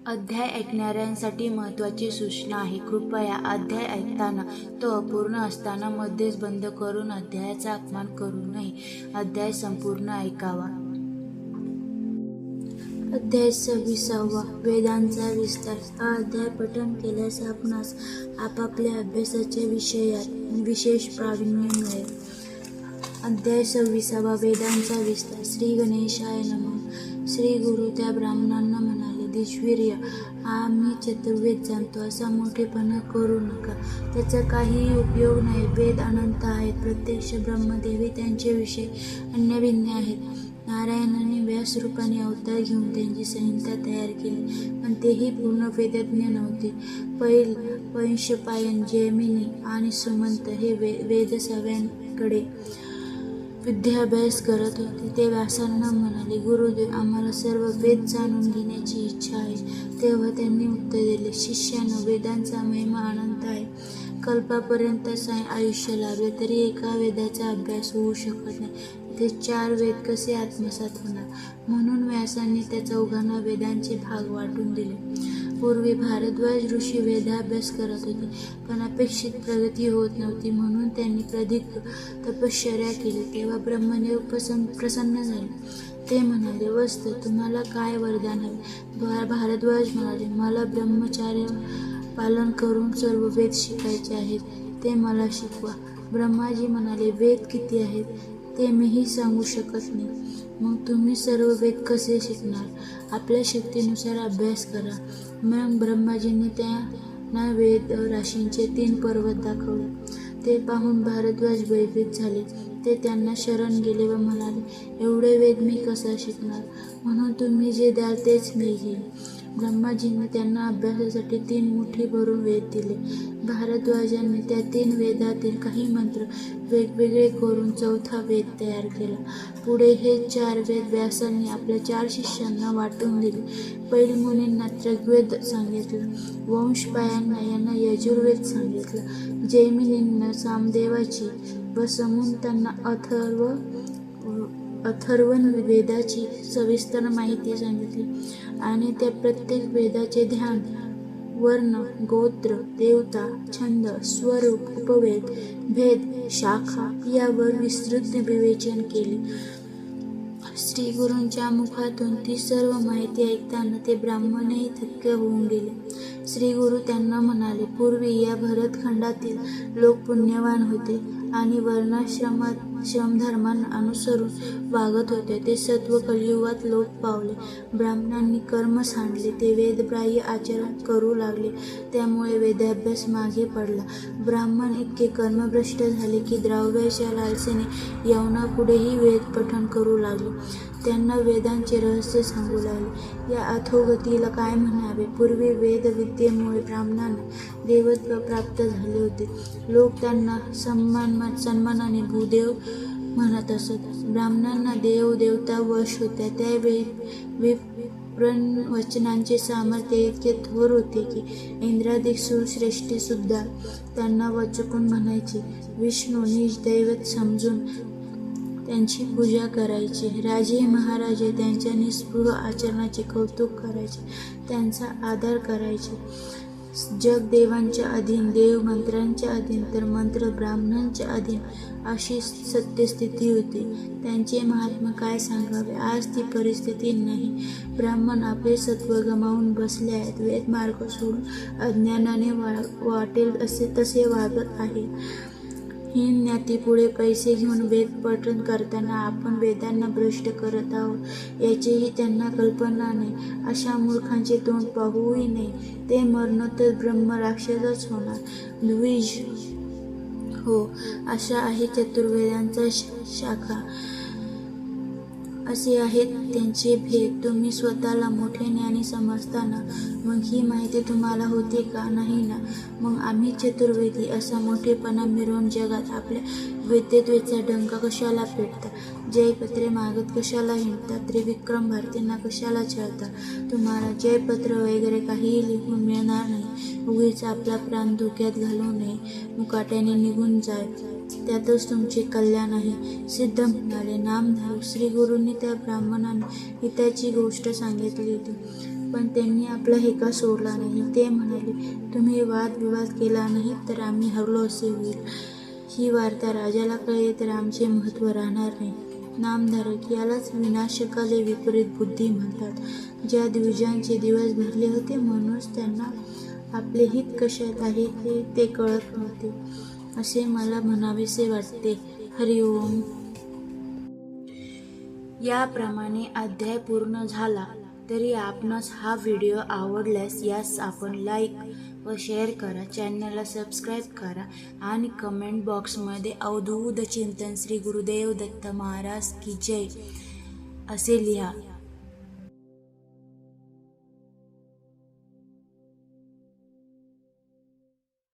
अध्याय ऐकणाऱ्यांसाठी महत्त्वाची सूचना आहे. कृपया अध्याय ऐकताना तो अपूर्ण असताना मध्येच बंद करून अध्यायाचा अपमान करू नये. अध्याय संपूर्ण ऐकावा. अध्याय 26. वेदांचा विस्तार. हा अध्याय पठण केल्यास आपणास आपापल्या अभ्यासाच्या विषयात विशेष प्रावीण्य मिळेल. अध्याय 26. वेदांचा विस्तार. श्री गणेशाय नमः. श्री गुरु त्या ब्राह्मणांना म्हणाले, दिशवीर्य, आम्ही चतुर्वेद जाणतो असा मोठेपणा करू नका. त्याचा काहीही उपयोग नाही. वेद अनंत आहेत. प्रत्यक्ष ब्रह्मदेवी त्यांचे विषय अन्यभिन्न आहेत. नारायणाने व्यासरूपाने अवतार घेऊन त्यांची संहिता तयार केली, पण तेही पूर्ण वेदज्ञ नव्हते. वैशंपायन, जैमिनी आणि सुमंत हे वेदसाव्यांकडे विद्याभ्यास करत होते. ते व्यासांना म्हणाले, गुरुदेव, आम्हाला सर्व वेद जाणून घेण्याची इच्छा आहे. तेव्हा त्यांनी उत्तर दिले, शिष्यानो, वेदांचा महिमा अनंत आहे. कल्पापर्यंत आयुष्य लाभले तरी एका वेदाचा अभ्यास होऊ शकत नाही. ते 4 वेद कसे आत्मसात होणार? म्हणून व्यासांनी त्या चौघांना वेदांचे भाग वाटून दिले. पूर्वी भारद्वाज ऋषी वेदाभ्यास करत होते, पण अपेक्षित प्रगती होत नव्हती. म्हणून त्यांनी प्रदीर्घ तपश्चर्या केली. तेव्हा ब्रह्मदेव प्रसन्न झाले. ते म्हणाले, वत्स, तुम्हाला काय वरदान हवे? भारद्वाज म्हणाले, मला ब्रह्मचर्य पालन करून सर्व वेद शिकायचे आहेत. ते मला शिकवा. ब्रह्माजी म्हणाले, वेद किती आहेत ते मीही सांगू शकत नाही. मग तुम्ही सर्व वेद कसे शिकणार? आपल्या शक्तीनुसार अभ्यास करा. मग ब्रह्माजींनी त्यांना वेद राशींचे 3 पर्वत दाखवले. ते पाहून भारद्वाज भयभीत झाले. ते त्यांना शरण गेले व म्हणाले, एवढे वेद मी कसा शिकणार? म्हणून तुम्ही जे द्याल तेच मी घेईन. ब्रह्माजींनी त्यांना अभ्यासासाठी 3 मुठी भरून वेद दिले. भारद्वाजांनी त्या 3 वेदातील काही मंत्र वेगवेगळे करून 4था वेद तयार केला. पुढे हे 4 वेद व्यासांनी आपल्या 4 शिष्यांना वाटून दिले. पैलमुनींना ऋग्वेद सांगितलं, वैशंपायन यांना यजुर्वेद सांगितलं, जैमिनींना सामवेदाची व सुमंतांना अथर्वण वेदाची सविस्तर माहिती सांगितली आणि त्या प्रत्येक वेदाचे ध्यान, वर्ण, गोत्र, देवता, छंद, स्वरूप, उपवेद, भेद, शाखा यावर विस्तृत विवेचन केले. श्री गुरूंच्या मुखातून ती सर्व माहिती ऐकताना ते ब्राह्मणही थक्क होऊन गेले. श्री गुरु त्यांना म्हणाले, पूर्वी या भरतखंडातील लोक पुण्यवान होते आणि वर्णाश्रमात श्रमधर्मांना अनुसरून वागत होते. ते सत्व कलियुगात लोप पावले. ब्राह्मणांनी कर्म सांडले. ते वेदबाह्य आचरण करू लागले. त्यामुळे वेदाभ्यास मागे पडला. ब्राह्मण इतके कर्मभ्रष्ट झाले की द्रव्याच्या लालसेने यवनापुढेही वेद पठण करू लागले. त्यांना वेदांचे रहस्य सांगू लागले. या अधोगतीला काय म्हणावे? पूर्वी वेदविद्येमुळे ब्राह्मणांना देवत्व प्राप्त झाले होते. लोक त्यांना सन्मानाने भूदेव म्हणत असत. ब्राह्मणांना देवता वश होत्या. त्यावेळी विप्रवचनांचे सामर्थ्य इतके थोर होते की इंद्रादिक सुरश्रेष्ठी सुद्धा त्यांना वचकून म्हणायचे. विष्णू निज दैवत समजून त्यांची पूजा करायची. राजे महाराजे त्यांच्या निस्पृह आचरणाचे कौतुक करायचे. त्यांचा आदर करायचे. जग देवांच्या अधीन, देव मंत्रांच्या अधीन, तर मंत्र ब्राह्मणांच्या अधीन अशी सत्यस्थिती होती. त्यांचे महात्मा काय सांगावे? आज ती परिस्थिती नाही. ब्राह्मण आपले सत्व गमावून बसले आहेत. वेदमार्ग सोडून अज्ञानाने वाटेल तसे वागत आहे. हीन ज्ञातीपुढे पैसे घेऊन वेद पठण करताना आपण वेदांना भ्रष्ट करत आहोत याचीही त्यांना कल्पना नाही. अशा मूर्खांचे तोंड पाहूही नये. ते मरणोत्तर ब्रह्म राक्षसच होणार. द्विज हो, अशा आहे चतुर्वेदांच्या शाखा. असे आहेत त्यांचे भेद. तुम्ही स्वतःला मोठे ज्ञानी समजता ना? मग ही माहिती तुम्हाला होती का? नाही ना? मग आम्ही चतुर्वेदी असा मोठेपणा मिरवून जगात आपल्या विद्वत्तेचा डंका कशाला पेटता? जयपत्रे मागत कशाला हिंडता? त्रिविक्रम भारतींना कशाला छळता? तुम्हाला जयपत्र वगैरे काहीही लिहून मिळणार नाही. उगीच आपला प्राण धोक्यात घालू नये. मुकाट्याने निघून जाय, त्यातच तुमचे कल्याण आहे. सिद्ध म्हणाले, नामधारक श्री गुरूंनी त्या ब्राह्मणांना हिताची गोष्ट सांगितली होती. पण त्यांनी आपला हेका सोडला नाही. ते म्हणाले, तुम्ही वादविवाद केला नाहीत तर आम्ही हरलो असे होईल. ही वार्ता राजाला कळली तर आमचे महत्त्व राहणार नाही. नामधारक यालाच विनाशकाले विपरीत बुद्धी म्हणतात. ज्या द्विजांचे दिवस भरले होते म्हणूनच त्यांना आपले हित कशात आहे ते कळत नव्हते, असे मला म्हणावेसे वाटते. हरिओम. याप्रमाणे अध्याय पूर्ण झाला. तरी आपणास हा व्हिडिओ आवडल्यास यास आपण लाईक व शेअर करा, चॅनलला सबस्क्राईब करा आणि कमेंट बॉक्समध्ये अवधूत चिंतन श्री गुरुदेव दत्त महाराज की जय असे लिहा.